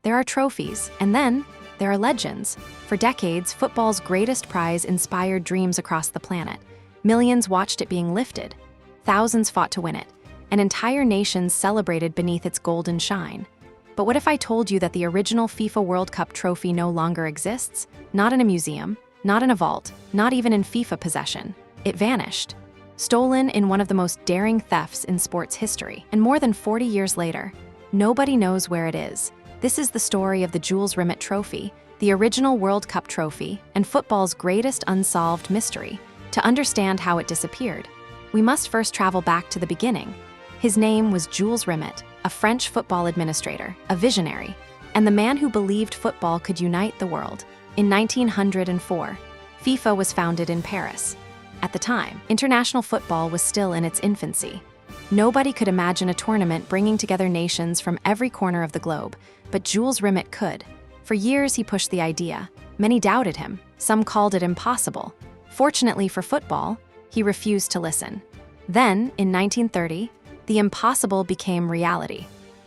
There are trophies, and then there are legends. For decades, football's greatest prize inspired dreams across the planet. Millions watched it being lifted. Thousands fought to win it, and entire nations celebrated beneath its golden shine. But what if I told you that the original FIFA World Cup trophy no longer exists? Not in a museum, not in a vault, not even in FIFA possession. It vanished. Stolen in one of the most daring thefts in sports history. And more than 40 years later, nobody knows where it is. This is the story of the Jules Rimet Trophy, the original World Cup trophy, and football's greatest unsolved mystery. To understand how it disappeared, we must first travel back to the beginning. His name was Jules Rimet, a French football administrator, a visionary, and the man who believed football could unite the world. In 1904, FIFA was founded in Paris. At the time, international football was still in its infancy. Nobody could imagine a tournament bringing together nations from every corner of the globe, but Jules Rimet could. For years, he pushed the idea. Many doubted him. Some called it impossible. Fortunately for football, he refused to listen. Then, in 1930, the impossible became reality.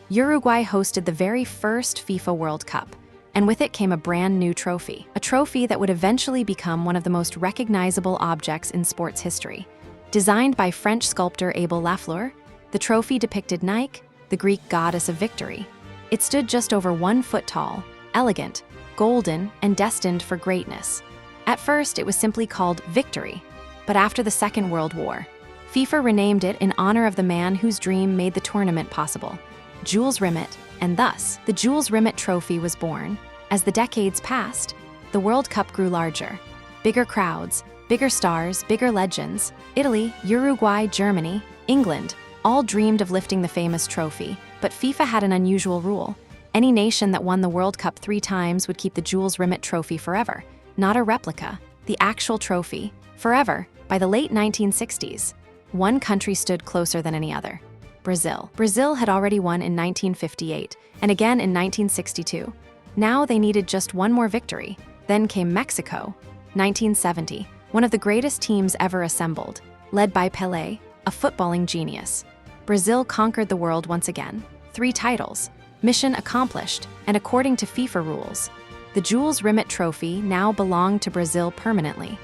Uruguay hosted the very first FIFA World Cup, and with it came a brand new trophy, a trophy that would eventually become one of the most recognizable objects in sports history. Designed by French sculptor Abel Lafleur, the trophy depicted Nike, the Greek goddess of victory. It stood just over 1 foot tall, elegant, golden, and destined for greatness. At first, it was simply called Victory, but after the Second World War, FIFA renamed it in honor of the man whose dream made the tournament possible, Jules Rimet, and thus, the Jules Rimet Trophy was born. As the decades passed, the World Cup grew larger. Bigger crowds, bigger stars, bigger legends. Italy, Uruguay, Germany, England, all dreamed of lifting the famous trophy, but FIFA had an unusual rule. Any nation that won the World Cup 3 times would keep the Jules Rimet Trophy forever, not a replica, the actual trophy, forever. By the late 1960s, one country stood closer than any other: Brazil. Brazil had already won in 1958, and again in 1962. Now they needed just one more victory. Then came Mexico, 1970, one of the greatest teams ever assembled, led by Pelé, a footballing genius. Brazil conquered the world once again. 3 titles, mission accomplished, and according to FIFA rules, the Jules Rimet Trophy now belonged to Brazil permanently.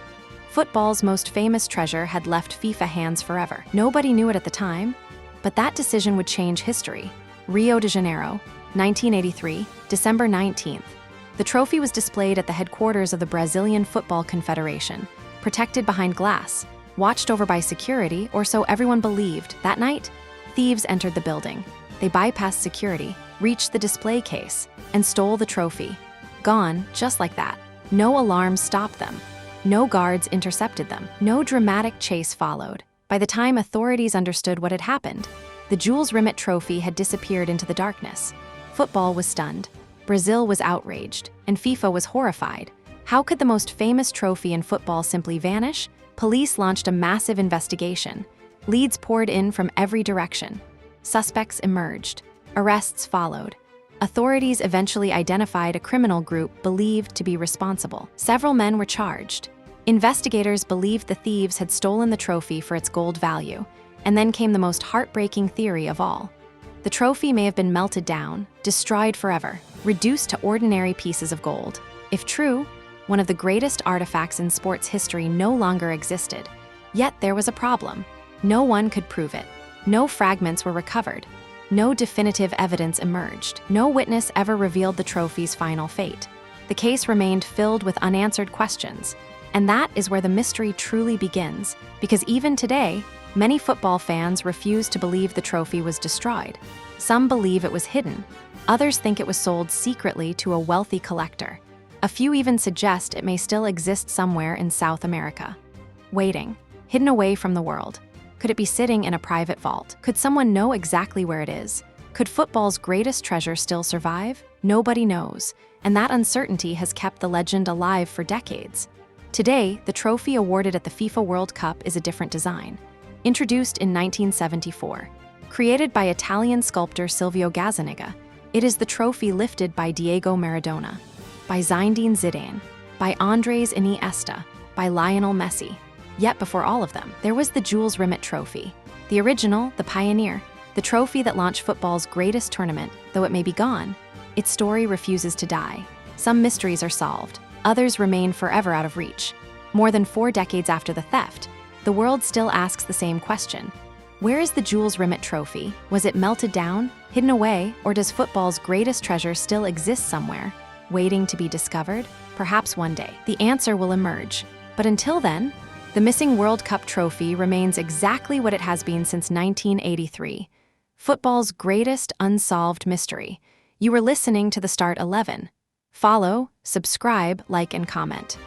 Football's most famous treasure had left FIFA hands forever. Nobody knew it at the time, but that decision would change history. Rio de Janeiro, 1983, December 19th. The trophy was displayed at the headquarters of the Brazilian Football Confederation, protected behind glass, watched over by security, or so everyone believed. That night, thieves entered the building. They bypassed security, reached the display case, and stole the trophy. Gone, just like that. No alarms stopped them. No guards intercepted them. No dramatic chase followed. By the time authorities understood what had happened, the Jules Rimet Trophy had disappeared into the darkness. Football was stunned. Brazil was outraged, and FIFA was horrified. How could the most famous trophy in football simply vanish? Police launched a massive investigation. Leads poured in from every direction. Suspects emerged. Arrests followed. Authorities eventually identified a criminal group believed to be responsible. Several men were charged. Investigators believed the thieves had stolen the trophy for its gold value, and then came the most heartbreaking theory of all. The trophy may have been melted down, destroyed forever, reduced to ordinary pieces of gold. If true, one of the greatest artifacts in sports history no longer existed. Yet there was a problem. No one could prove it. No fragments were recovered. No definitive evidence emerged. No witness ever revealed the trophy's final fate. The case remained filled with unanswered questions. And that is where the mystery truly begins, because even today, many football fans refuse to believe the trophy was destroyed. Some believe it was hidden. Others think it was sold secretly to a wealthy collector. A few even suggest it may still exist somewhere in South America, waiting, hidden away from the world. Could it be sitting in a private vault? Could someone know exactly where it is? Could football's greatest treasure still survive? Nobody knows, and that uncertainty has kept the legend alive for decades. Today, the trophy awarded at the FIFA World Cup is a different design. Introduced in 1974. Created by Italian sculptor Silvio Gazzaniga, it is the trophy lifted by Diego Maradona, by Zinedine Zidane, by Andres Iniesta, by Lionel Messi. Yet before all of them, there was the Jules Rimet Trophy, the original, the pioneer, the trophy that launched football's greatest tournament. Though it may be gone, its story refuses to die. Some mysteries are solved, others remain forever out of reach. More than 4 decades after the theft, the world still asks the same question. Where is the Jules Rimet Trophy? Was it melted down, hidden away, or does football's greatest treasure still exist somewhere, waiting to be discovered? Perhaps one day, the answer will emerge. But until then, the missing World Cup trophy remains exactly what it has been since 1983. Football's greatest unsolved mystery. You are listening to the Start 11. Follow, subscribe, like, and comment.